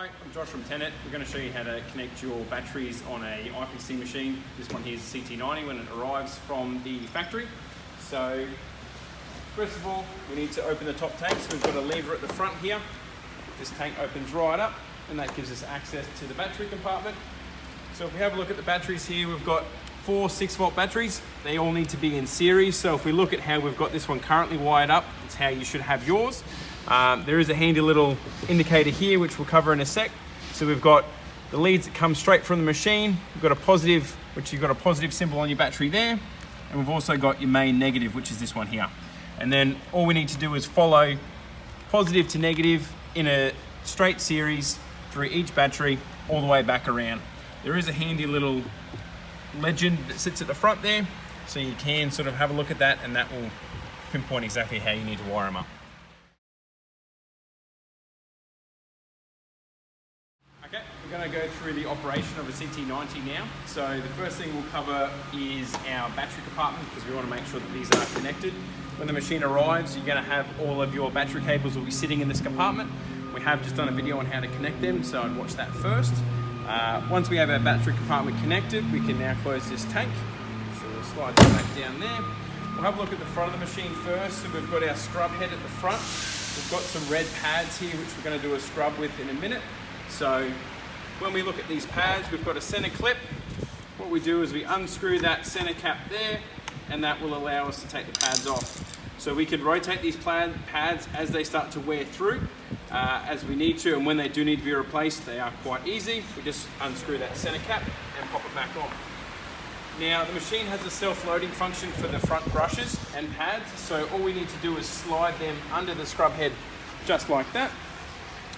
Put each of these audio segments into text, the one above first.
Hi, I'm Josh from Tenet. We're going to show you how to connect your batteries on a IPC machine. This one here is a CT90 when it arrives from the factory. So first of all, we need to open the top tank. So we've got a lever at the front here. This tank opens right up and that gives us access to the battery compartment. So if we have a look at the batteries here, we've got 4 6-volt batteries. They all need to be in series. So if we look at how we've got this one currently wired up, it's how you should have yours. There is a handy little indicator here which we'll cover in a sec. So we've got the leads that come straight from the machine. We've got a positive, which you've got a positive symbol on your battery there. And we've also got your main negative, which is this one here. And then all we need to do is follow positive to negative in a straight series through each battery all the way back around. There is a handy little legend that sits at the front there, so you can sort of have a look at that and that will pinpoint exactly how you need to wire them up. Okay, we're going to go through the operation of a CT90 now. So the first thing we'll cover is our battery compartment because we want to make sure that these are connected. When the machine arrives, you're going to have all of your battery cables will be sitting in this compartment. We have just done a video on how to connect them, so I'd watch that first. Once we have our battery compartment connected, we can now close this tank. So we'll slide that back down there. We'll have a look at the front of the machine first. So we've got our scrub head at the front. We've got some red pads here, which we're going to do a scrub with in a minute. So when we look at these pads, we've got a center clip. What we do is we unscrew that center cap there, and that will allow us to take the pads off. So we can rotate these pads as they start to wear through as we need to, and when they do need to be replaced, they are quite easy. We just unscrew that center cap and pop it back on. Now the machine has a self-loading function for the front brushes and pads, so all we need to do is slide them under the scrub head just like that.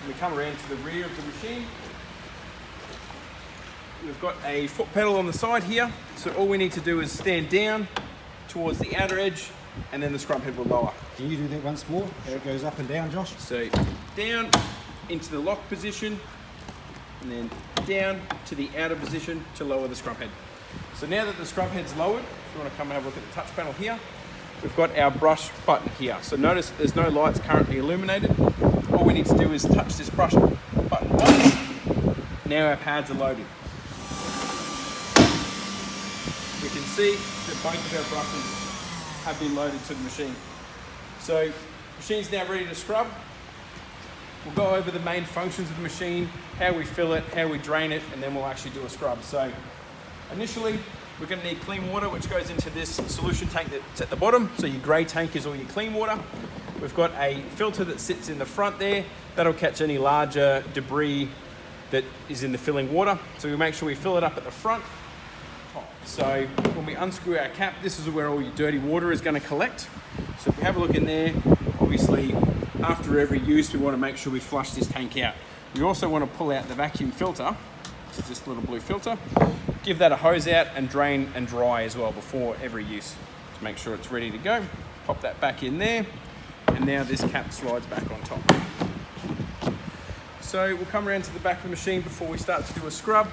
We come around to the rear of the machine. We've got a foot pedal on the side here, so all we need to do is stand down towards the outer edge and then the scrub head will lower. Can you do that once more? How it goes up and down, Josh? So down into the lock position and then down to the outer position to lower the scrub head. So now that the scrub head's lowered, if you want to come and have a look at the touch panel here, we've got our brush button here. So notice there's no lights currently illuminated. All we need to do is touch this brush button once. Now our pads are loaded. We can see that both of our brushes have been loaded to the machine. So the machine's now ready to scrub. We'll go over the main functions of the machine, how we fill it, how we drain it, and then we'll actually do a scrub. So initially, we're going to need clean water, which goes into this solution tank that's at the bottom. So your grey tank is all your clean water. We've got a filter that sits in the front there. That'll catch any larger debris that is in the filling water. So we make sure we fill it up at the front. So when we unscrew our cap, this is where all your dirty water is going to collect. So if we have a look in there, obviously after every use we want to make sure we flush this tank out. We also want to pull out the vacuum filter, which is this little blue filter, give that a hose out and drain and dry as well before every use to make sure it's ready to go. Pop that back in there and now this cap slides back on top. So we'll come around to the back of the machine before we start to do a scrub.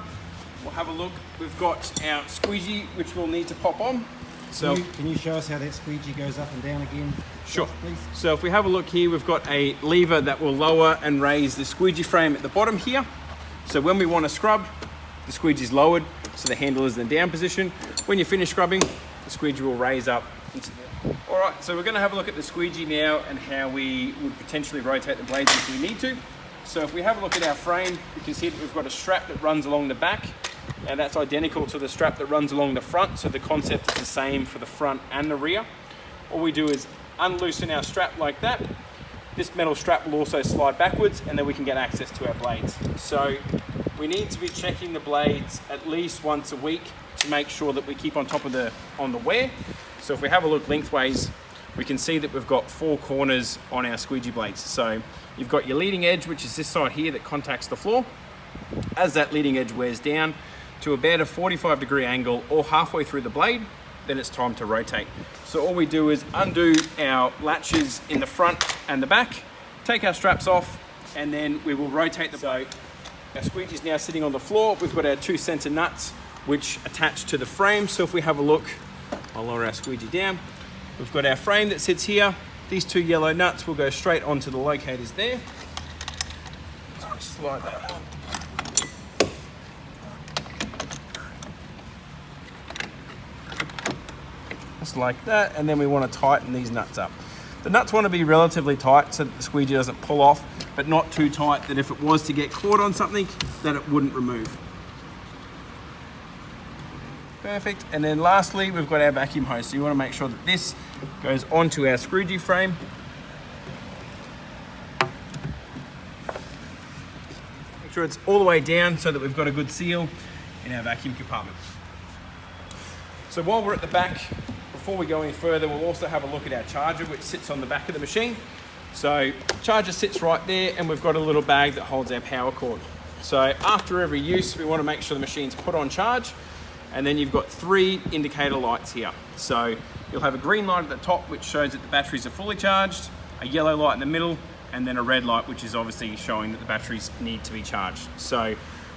We'll have a look. We've got our squeegee, which we'll need to pop on. So can you show us how that squeegee goes up and down again? Sure. Please? So if we have a look here, we've got a lever that will lower and raise the squeegee frame at the bottom here. So when we want to scrub, the squeegee is lowered, so the handle is in the down position. When you finish scrubbing, the squeegee will raise up into there. All right, so we're going to have a look at the squeegee now and how we would potentially rotate the blades if we need to. So if we have a look at our frame, you can see that we've got a strap that runs along the back, and that's identical to the strap that runs along the front, so the concept is the same for the front and the rear. All we do is unloosen our strap like that. This metal strap will also slide backwards, and then we can get access to our blades. So we need to be checking the blades at least once a week to make sure that we keep on top of the wear. So if we have a look lengthways, we can see that we've got 4 corners on our squeegee blades. So you've got your leading edge, which is this side here that contacts the floor. As that leading edge wears down to about a 45-degree angle or halfway through the blade, then it's time to rotate. So all we do is undo our latches in the front and the back, take our straps off, and then we will rotate them. So our squeegee is now sitting on the floor. We've got our 2 center nuts which attach to the frame. So if we have a look, I'll lower our squeegee down. We've got our frame that sits here. These 2 yellow nuts will go straight onto the locators there. Sorry, just slide that on. Just like that, and then we want to tighten these nuts up. The nuts want to be relatively tight so that the squeegee doesn't pull off, but not too tight that if it was to get caught on something, that it wouldn't remove. Perfect, and then lastly, we've got our vacuum hose. So you want to make sure that this goes onto our squeegee frame. Make sure it's all the way down so that we've got a good seal in our vacuum compartment. So while we're at the back, before we go any further, we'll also have a look at our charger, which sits on the back of the machine. So charger sits right there, and we've got a little bag that holds our power cord. So after every use, we want to make sure the machine's put on charge, and then you've got 3 indicator lights here. So you'll have a green light at the top, which shows that the batteries are fully charged, a yellow light in the middle, and then a red light, which is obviously showing that the batteries need to be charged. So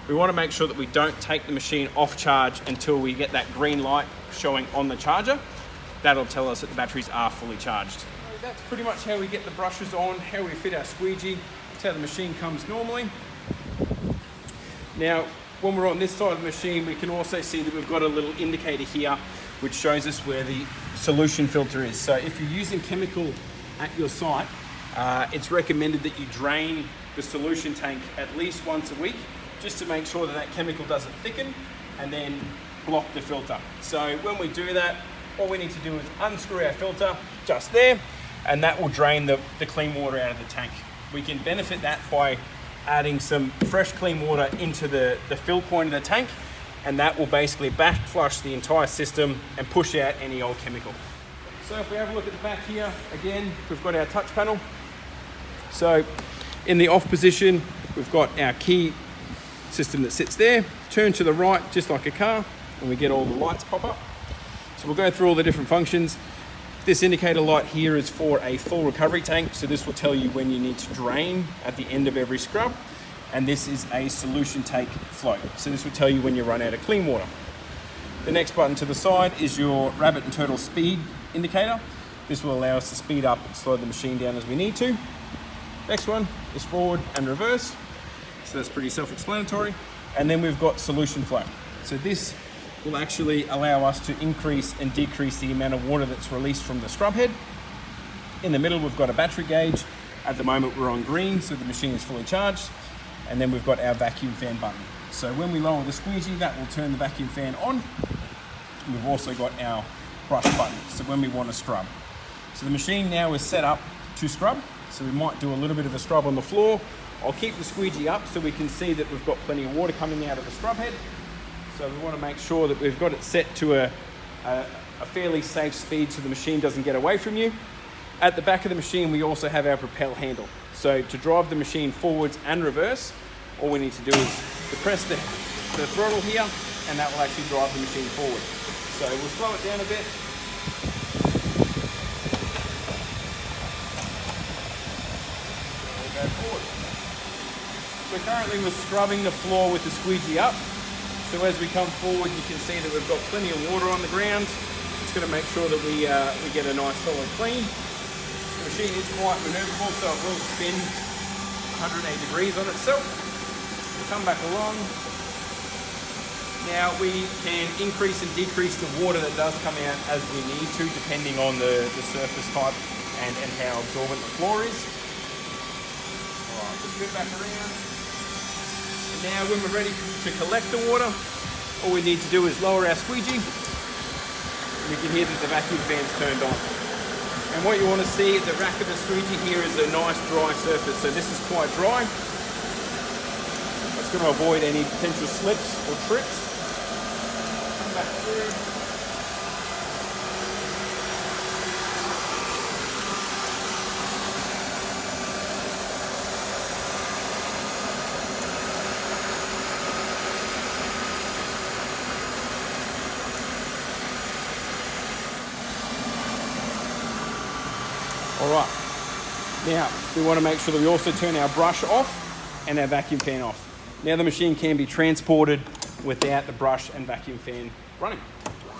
we want to make sure that we don't take the machine off charge until we get that green light showing on the charger. That'll tell us that the batteries are fully charged. So that's pretty much how we get the brushes on, how we fit our squeegee. That's how the machine comes normally. Now, when we're on this side of the machine, we can also see that we've got a little indicator here which shows us where the solution filter is. So if you're using chemical at your site, it's recommended that you drain the solution tank at least once a week, just to make sure that that chemical doesn't thicken and then block the filter. So when we do that, all we need to do is unscrew our filter just there, and that will drain the clean water out of the tank. We can benefit that by adding some fresh clean water into the fill point of the tank, and that will basically back flush the entire system and push out any old chemical. So if we have a look at the back here, again, we've got our touch panel. So in the off position, we've got our key system that sits there. Turn to the right, just like a car, and we get all the lights pop up. So we'll go through all the different functions. This indicator light here is for a full recovery tank. So this will tell you when you need to drain at the end of every scrub. And this is a solution tank float. So this will tell you when you run out of clean water. The next button to the side is your rabbit and turtle speed indicator. This will allow us to speed up and slow the machine down as we need to. Next one is forward and reverse. So that's pretty self-explanatory. And then we've got solution flow. So this will actually allow us to increase and decrease the amount of water that's released from the scrub head. In the middle, we've got a battery gauge. At the moment, we're on green, so the machine is fully charged. And then we've got our vacuum fan button. So when we lower the squeegee, that will turn the vacuum fan on. We've also got our brush button, so when we want to scrub. So the machine now is set up to scrub. So we might do a little bit of a scrub on the floor. I'll keep the squeegee up so we can see that we've got plenty of water coming out of the scrub head. So we want to make sure that we've got it set to a fairly safe speed so the machine doesn't get away from you. At the back of the machine, we also have our propel handle. So to drive the machine forwards and reverse, all we need to do is depress the throttle here, and that will actually drive the machine forward. So we'll slow it down a bit. We'll go forward. So currently we're scrubbing the floor with the squeegee up. So as we come forward, you can see that we've got plenty of water on the ground. It's going to make sure that we get a nice solid clean. The machine is quite maneuverable, so it will spin 180 degrees on itself. We'll come back along. Now we can increase and decrease the water that does come out as we need to, depending on the surface type and how absorbent the floor is. All right, just spin back around. Now when we're ready to collect the water, all we need to do is lower our squeegee. We can hear that the vacuum fan's turned on. And what you want to see at the rack of the squeegee here is a nice dry surface. So this is quite dry. That's going to avoid any potential slips or trips. Come back through. All right, now we want to make sure that we also turn our brush off and our vacuum fan off. Now the machine can be transported without the brush and vacuum fan running.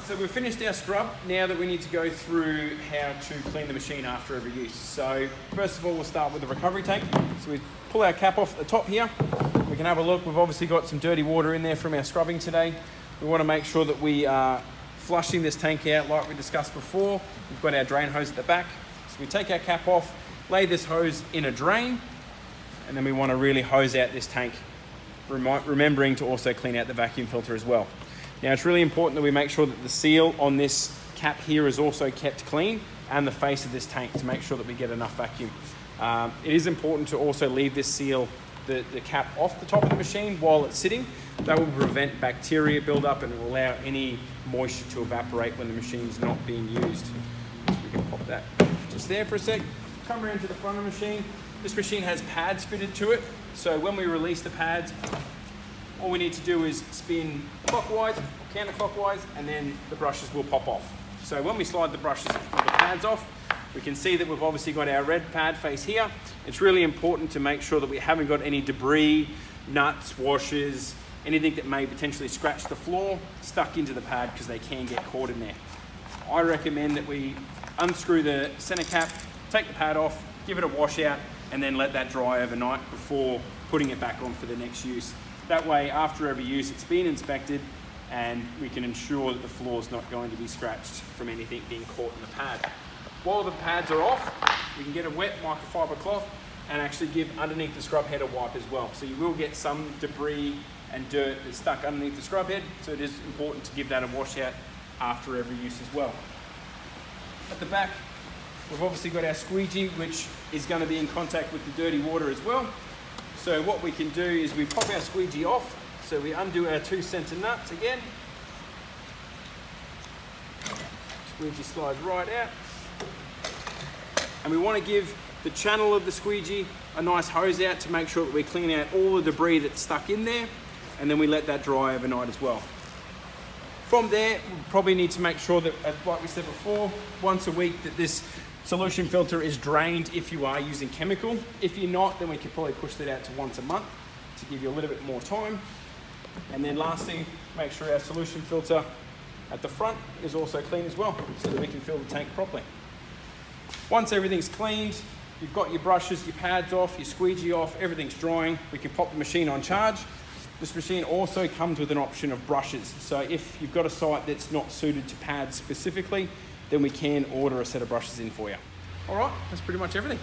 So we've finished our scrub. Now that we need to go through how to clean the machine after every use. So first of all, we'll start with the recovery tank. So we pull our cap off the top here. We can have a look. We've obviously got some dirty water in there from our scrubbing today. We want to make sure that we are flushing this tank out like we discussed before. We've got our drain hose at the back. So we take our cap off, lay this hose in a drain, and then we want to really hose out this tank, remembering to also clean out the vacuum filter as well. Now it's really important that we make sure that the seal on this cap here is also kept clean, and the face of this tank, to make sure that we get enough vacuum. It is important to also leave this seal, the cap off the top of the machine while it's sitting. That will prevent bacteria buildup and it will allow any moisture to evaporate when the machine is not being used. So we can pop that just there for a sec. Come around to the front of the machine. This machine has pads fitted to it. So when we release the pads, all we need to do is spin clockwise or counterclockwise, and then the brushes will pop off. So when we slide the brushes or the pads off, we can see that we've obviously got our red pad face here. It's really important to make sure that we haven't got any debris, nuts, washers, anything that may potentially scratch the floor stuck into the pad, because they can get caught in there. I recommend that we unscrew the center cap, take the pad off, give it a wash out, and then let that dry overnight before putting it back on for the next use. That way, after every use, it's been inspected and we can ensure that the floor is not going to be scratched from anything being caught in the pad. While the pads are off, we can get a wet microfiber cloth and actually give underneath the scrub head a wipe as well. So you will get some debris and dirt that's stuck underneath the scrub head, so it is important to give that a wash out after every use as well. At the back, we've obviously got our squeegee, which is going to be in contact with the dirty water as well. So what we can do is we pop our squeegee off. So we undo our 2 center nuts again. Squeegee slides right out. And we want to give the channel of the squeegee a nice hose out to make sure that we clean out all the debris that's stuck in there, and then we let that dry overnight as well. From there, we probably need to make sure that, like we said before, once a week that this solution filter is drained if you are using chemical. If you're not, then we could probably push that out to once a month to give you a little bit more time. And then last thing, make sure our solution filter at the front is also clean as well, so that we can fill the tank properly. Once everything's cleaned, you've got your brushes, your pads off, your squeegee off, everything's drying, we can pop the machine on charge. This machine also comes with an option of brushes. So if you've got a site that's not suited to pads specifically, then we can order a set of brushes in for you. All right, that's pretty much everything.